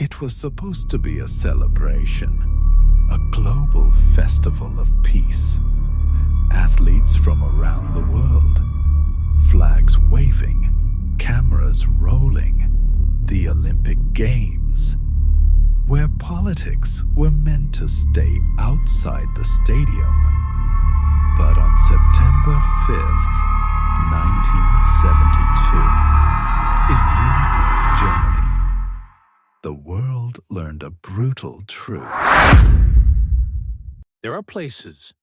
It was supposed to be a celebration, a global festival of peace. Athletes from around the world, flags waving, cameras rolling, the Olympic Games, where politics were meant to stay outside the stadium. But on September 5th, 1972, in Munich, Germany, the world learned a brutal truth. There are places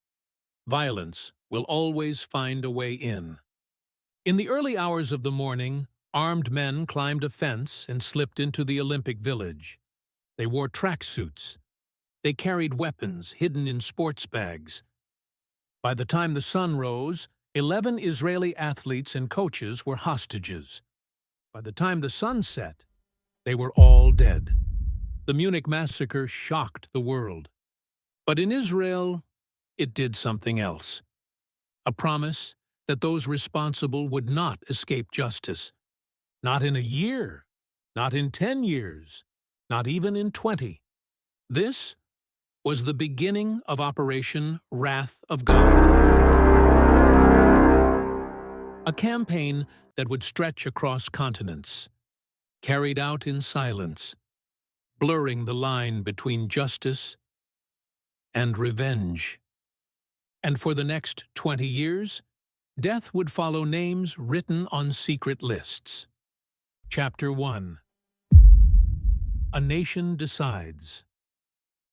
violence will always find a way in. In the early hours of the morning, armed men climbed a fence and slipped into the Olympic Village. They wore tracksuits. They carried weapons hidden in sports bags. By the time the sun rose, 11 Israeli athletes and coaches were hostages. By the time the sun set, they were all dead. The Munich massacre shocked the world. But in Israel, it did something else. A promise that those responsible would not escape justice. Not in a year, not in 10 years, not even in 20. This was the beginning of Operation Wrath of God. A campaign that would stretch across continents, carried out in silence, blurring the line between justice and revenge. And for the next 20 years, death would follow names written on secret lists. Chapter 1. A Nation Decides.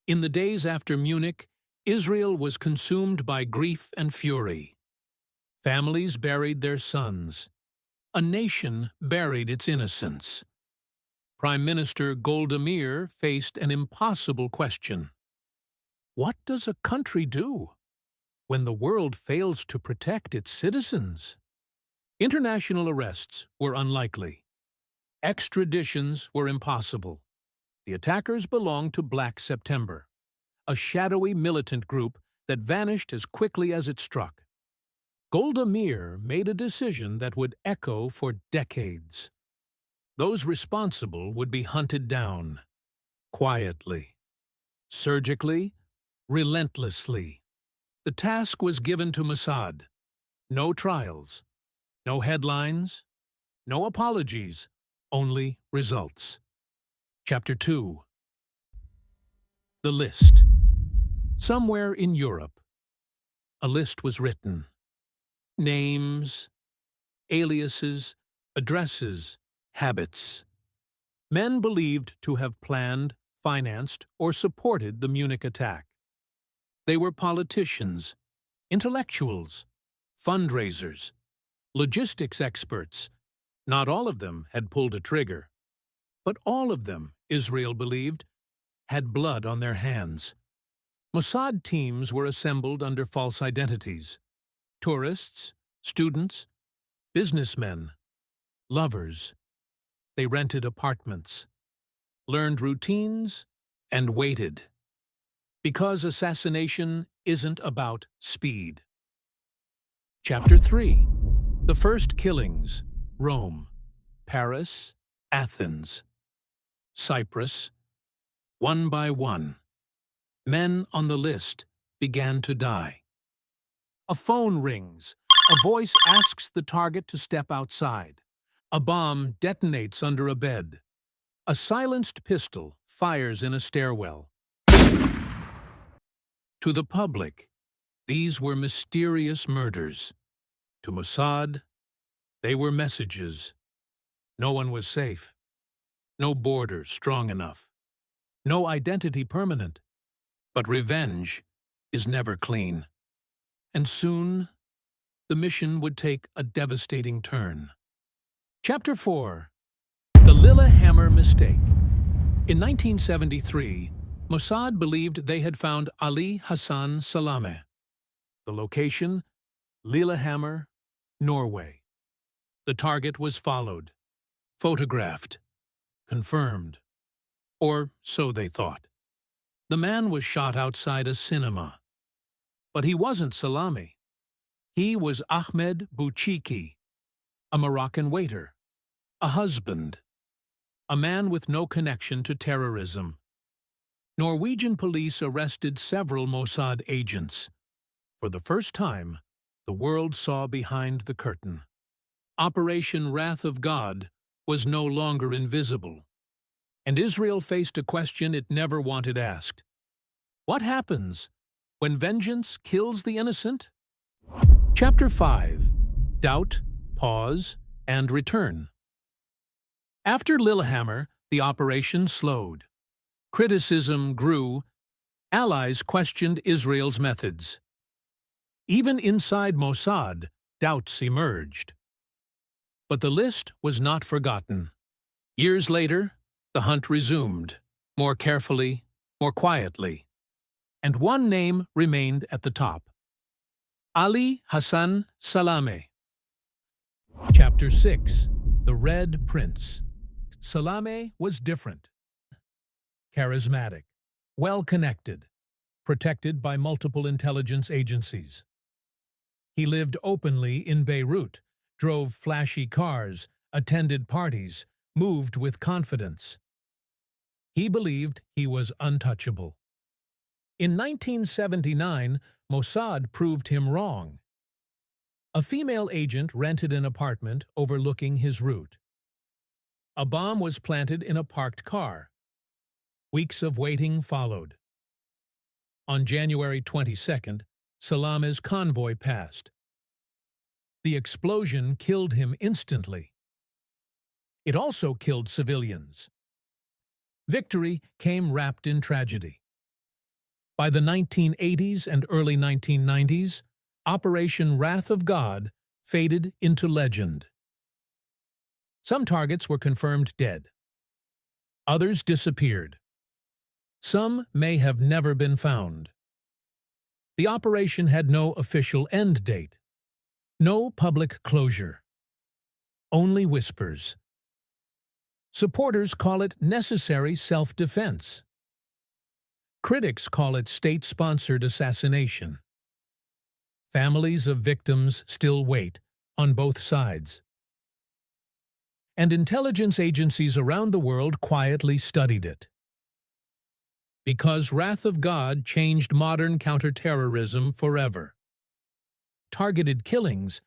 In the days after Munich, Israel was consumed by grief and fury. Families buried their sons. A nation buried its innocence. Prime Minister Golda Meir faced an impossible question. What does a country do when the world fails to protect its citizens? International arrests were unlikely. Extraditions were impossible. The attackers belonged to Black September, a shadowy militant group that vanished as quickly as it struck. Golda Meir made a decision that would echo for decades. Those responsible would be hunted down, quietly, surgically, relentlessly. The task was given to Mossad. No trials, no headlines, no apologies, only results. Chapter 2. The List. Somewhere in Europe, a list was written. Names, aliases, addresses, habits. Men believed to have planned, financed, or supported the Munich attack. They were politicians, intellectuals, fundraisers, logistics experts. Not all of them had pulled a trigger, but all of them, Israel believed, had blood on their hands. Mossad teams were assembled under false identities. Tourists, students, businessmen, lovers. They rented apartments, learned routines, and waited. Because assassination isn't about speed. Chapter 3. The first killings. Rome, Paris, Athens, Cyprus. One by one, men on the list began to die. A phone rings. A voice asks the target to step outside. A bomb detonates under a bed. A silenced pistol fires in a stairwell. To the public, these were mysterious murders. To Mossad, they were messages. No one was safe. No border strong enough. No identity permanent. But revenge is never clean. And soon, the mission would take a devastating turn. Chapter 4. The Lillehammer Mistake. In 1973, Mossad believed they had found Ali Hassan Salameh. The location? Lillehammer, Norway. The target was followed, photographed, confirmed. Or so they thought. The man was shot outside a cinema. But he wasn't Salameh. He was Ahmed Bouchiki, a Moroccan waiter, a husband. a man with no connection to terrorism. Norwegian police arrested several Mossad agents. For the first time, the world saw behind the curtain. Operation Wrath of God was no longer invisible, and Israel faced a question it never wanted asked. What happens when vengeance kills the innocent? Chapter 5. Doubt, Pause, and Return. After Lillehammer, the operation slowed. Criticism grew. Allies questioned Israel's methods. Even inside Mossad, doubts emerged. But the list was not forgotten. Years later, the hunt resumed, more carefully, more quietly. And one name remained at the top: Ali Hassan Salameh. Chapter 6. The Red Prince. Salameh was different. Charismatic, well-connected, protected by multiple intelligence agencies. He lived openly in Beirut, drove flashy cars, attended parties, moved with confidence. He believed he was untouchable. In 1979, Mossad proved him wrong. A female agent rented an apartment overlooking his route. A bomb was planted in a parked car. Weeks of waiting followed. On January 22nd, Salameh's convoy passed. The explosion killed him instantly. It also killed civilians. Victory came wrapped in tragedy. By the 1980s and early 1990s, Operation Wrath of God faded into legend. Some targets were confirmed dead. Others disappeared. Some may have never been found. The operation had no official end date, no public closure, only whispers. Supporters call it necessary self-defense. Critics call it state-sponsored assassination. Families of victims still wait on both sides. And intelligence agencies around the world quietly studied it. Because Wrath of God changed modern counterterrorism forever. Targeted killings,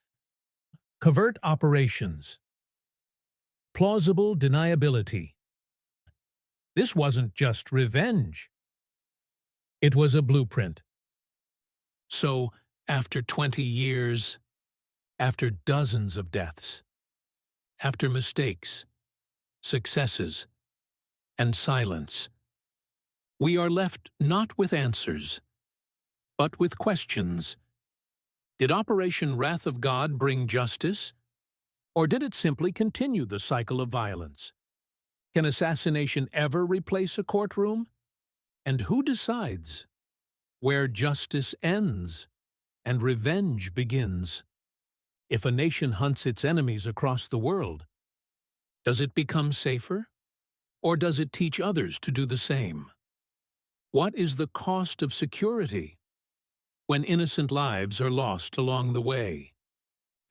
covert operations, plausible deniability. This wasn't just revenge. It was a blueprint. So, after 20 years, after dozens of deaths, after mistakes, successes, and silence, we are left not with answers, but with questions. Did Operation Wrath of God bring justice? Or did it simply continue the cycle of violence? Can assassination ever replace a courtroom? And who decides where justice ends and revenge begins? If a nation hunts its enemies across the world, does it become safer? Or does it teach others to do the same? What is the cost of security when innocent lives are lost along the way?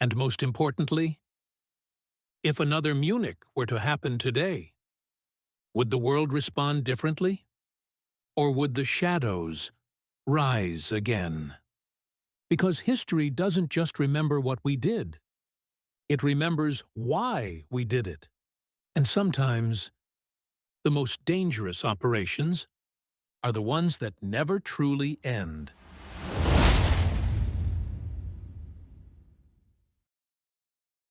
And most importantly, if another Munich were to happen today, would the world respond differently? Or would the shadows rise again? Because history doesn't just remember what we did. It remembers why we did it. And sometimes, the most dangerous operations are the ones that never truly end.